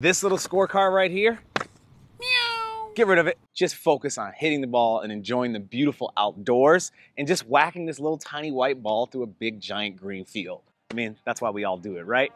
This little scorecard right here, meow, get rid of it. Just focus on hitting the ball and enjoying the beautiful outdoors and just whacking this little tiny white ball through a big giant green field. I mean, that's why we all do it, right?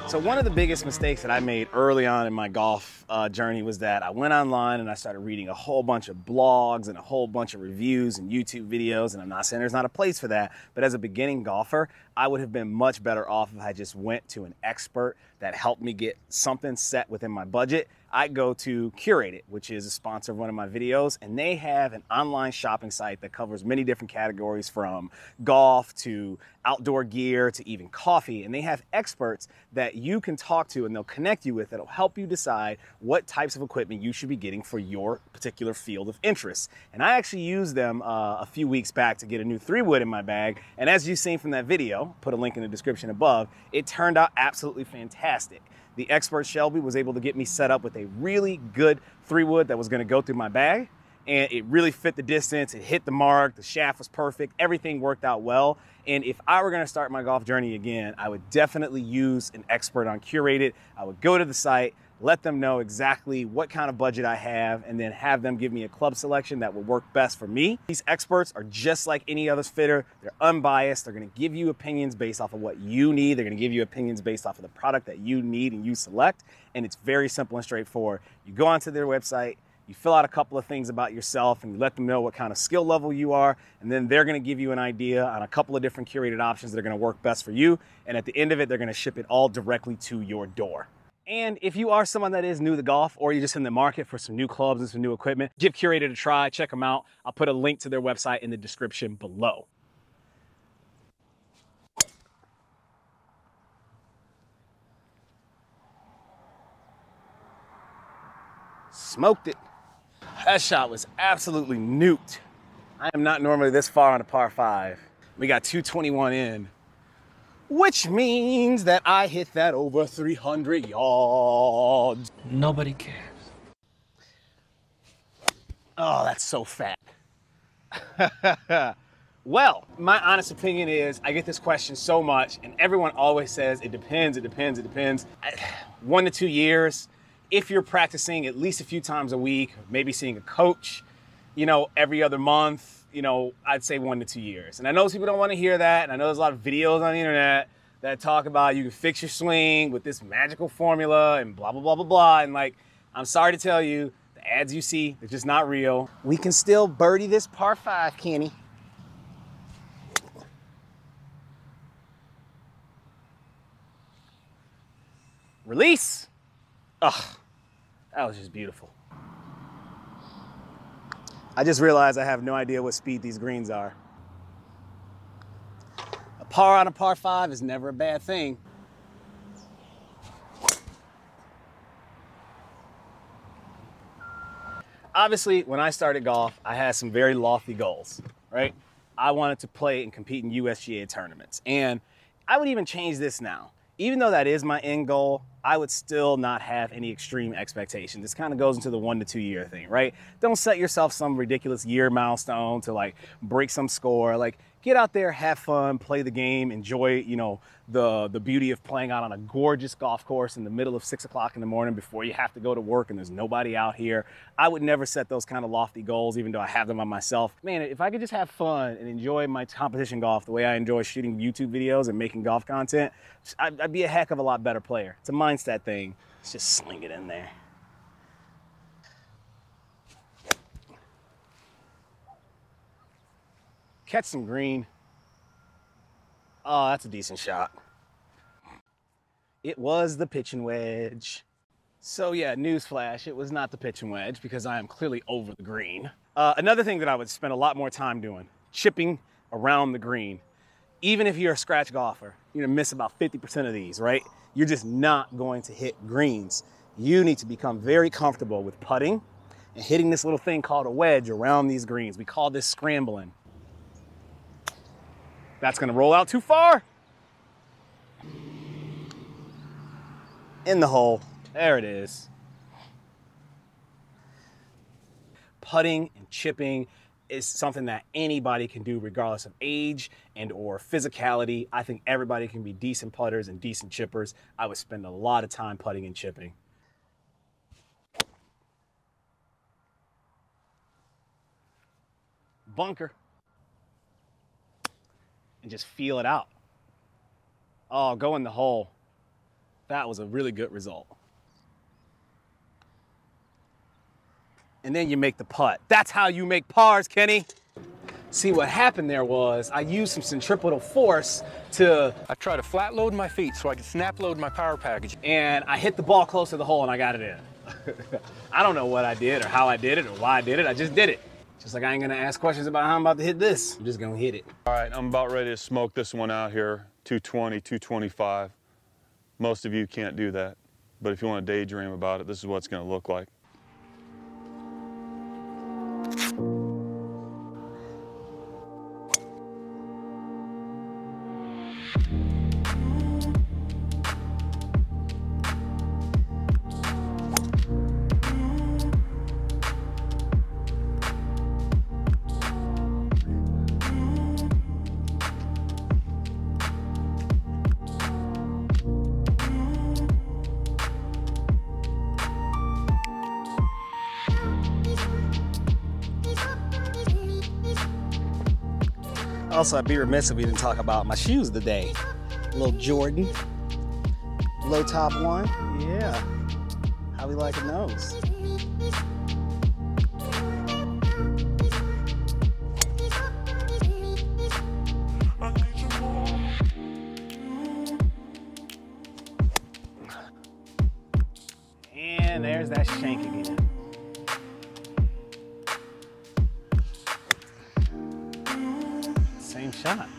So one of the biggest mistakes that I made early on in my golf journey was that I went online and I started reading a whole bunch of blogs and a whole bunch of reviews and YouTube videos. And I'm not saying there's not a place for that, but as a beginning golfer, I would have been much better off if I just went to an expert that helped me get something set within my budget. I go to Curate It, which is a sponsor of one of my videos, and they have an online shopping site that covers many different categories from golf to outdoor gear to even coffee. And they have experts that you can talk to and they'll connect you with that'll help you decide what types of equipment you should be getting for your particular field of interest. And I actually used them a few weeks back to get a new 3-wood in my bag. And as you've seen from that video, put a link in the description above, it turned out absolutely fantastic. The expert Shelby was able to get me set up with a really good 3-wood that was going to go through my bag, and it really fit the distance. It hit the mark. The shaft was perfect. Everything worked out well. And if I were going to start my golf journey again, I would definitely use an expert on Curate It. I would go to the site, let them know exactly what kind of budget I have, and then have them give me a club selection that will work best for me. These experts are just like any other fitter. They're unbiased. They're going to give you opinions based off of what you need. They're going to give you opinions based off of the product that you need and you select. And it's very simple and straightforward. You go onto their website, you fill out a couple of things about yourself, and you let them know what kind of skill level you are, and then they're going to give you an idea on a couple of different curated options that are going to work best for you. And at the end of it, they're going to ship it all directly to your door. And if you are someone that is new to golf, or you're just in the market for some new clubs and some new equipment, give Curate It a try. Check them out. I'll put a link to their website in the description below. Smoked it. That shot was absolutely nuked. I am not normally this far on a par 5. We got 221 in, which means that I hit that over 300 yards. Nobody cares. Oh, that's so fat. Well, my honest opinion is I get this question so much, and everyone always says it depends, it depends, it depends. 1 to 2 years. If you're practicing at least a few times a week, maybe seeing a coach, you know, every other month, you know, I'd say 1 to 2 years. And I know people don't want to hear that. And I know there's a lot of videos on the internet that talk about you can fix your swing with this magical formula and blah, blah, blah, blah, blah. And like, I'm sorry to tell you, the ads you see, they're just not real. We can still birdie this par 5, Kenny. Release. Ugh. That was just beautiful. I just realized I have no idea what speed these greens are. A par on a par 5 is never a bad thing. Obviously, when I started golf, I had some very lofty goals, right? I wanted to play and compete in USGA tournaments. And I would even change this now. Even though that is my end goal, I would still not have any extreme expectations. This kind of goes into the 1 to 2 year thing, right? Don't set yourself some ridiculous year milestone to like break some score. Like, get out there, have fun, play the game, enjoy, you know, the beauty of playing out on a gorgeous golf course in the middle of 6 o'clock in the morning before you have to go to work and there's nobody out here. I would never set those kind of lofty goals, even though I have them on myself. Man, if I could just have fun and enjoy my competition golf the way I enjoy shooting YouTube videos and making golf content, I'd be a heck of a lot better player. It's a mindset thing. Let's just sling it in there. Catch some green. Oh, that's a decent shot. It was the pitching wedge. So yeah, newsflash, it was not the pitching wedge because I am clearly over the green. Another thing that I would spend a lot more time doing, chipping around the green. Even if you're a scratch golfer, you're gonna miss about 50% of these, right? You're just not going to hit greens. You need to become very comfortable with putting and hitting this little thing called a wedge around these greens. We call this scrambling. That's gonna roll out too far. In the hole, there it is. Putting and chipping is something that anybody can do regardless of age and or physicality. I think everybody can be decent putters and decent chippers. I would spend a lot of time putting and chipping. Bunker. And just feel it out. Oh, go in the hole. That was a really good result. And then you make the putt. That's how you make pars, Kenny. See, what happened there was I used some centripetal force to... I try to flat load my feet so I can snap load my power package. And I hit the ball close to the hole and I got it in. I don't know what I did or how I did it or why I did it. I just did it. Just like I ain't gonna ask questions about how I'm about to hit this. I'm just gonna hit it. All right, I'm about ready to smoke this one out here. 220, 225. Most of you can't do that. But if you want to daydream about it, this is what it's gonna look like. Also, I'd be remiss if we didn't talk about my shoes of the day. Little Jordan, low top one. Yeah, how we liking those? And there's that shank again. Same shot.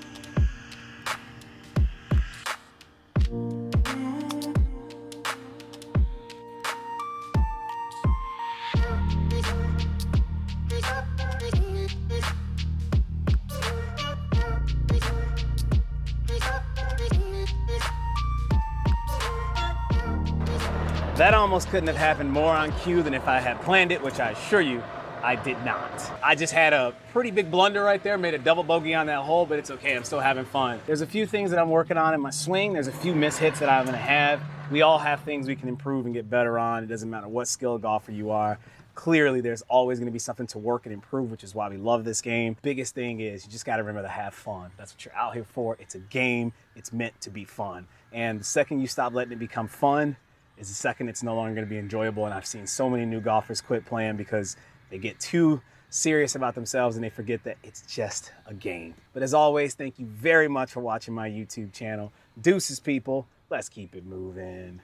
That almost couldn't have happened more on cue than if I had planned it, which I assure you, I did not. I just had a pretty big blunder right there, made a double bogey on that hole, but it's okay, I'm still having fun. There's a few things that I'm working on in my swing. There's a few mishits that I'm gonna have. We all have things we can improve and get better on. It doesn't matter what skill golfer you are. Clearly, there's always gonna be something to work and improve, which is why we love this game. Biggest thing is you just gotta remember to have fun. That's what you're out here for. It's a game, it's meant to be fun. And the second you stop letting it become fun is the second it's no longer gonna be enjoyable. And I've seen so many new golfers quit playing because they get too serious about themselves and they forget that it's just a game. But as always, thank you very much for watching my YouTube channel. Deuces, people. Let's keep it moving.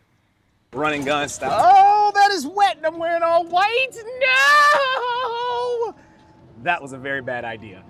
Running gun style. Oh, that is wet and I'm wearing all white. No! That was a very bad idea.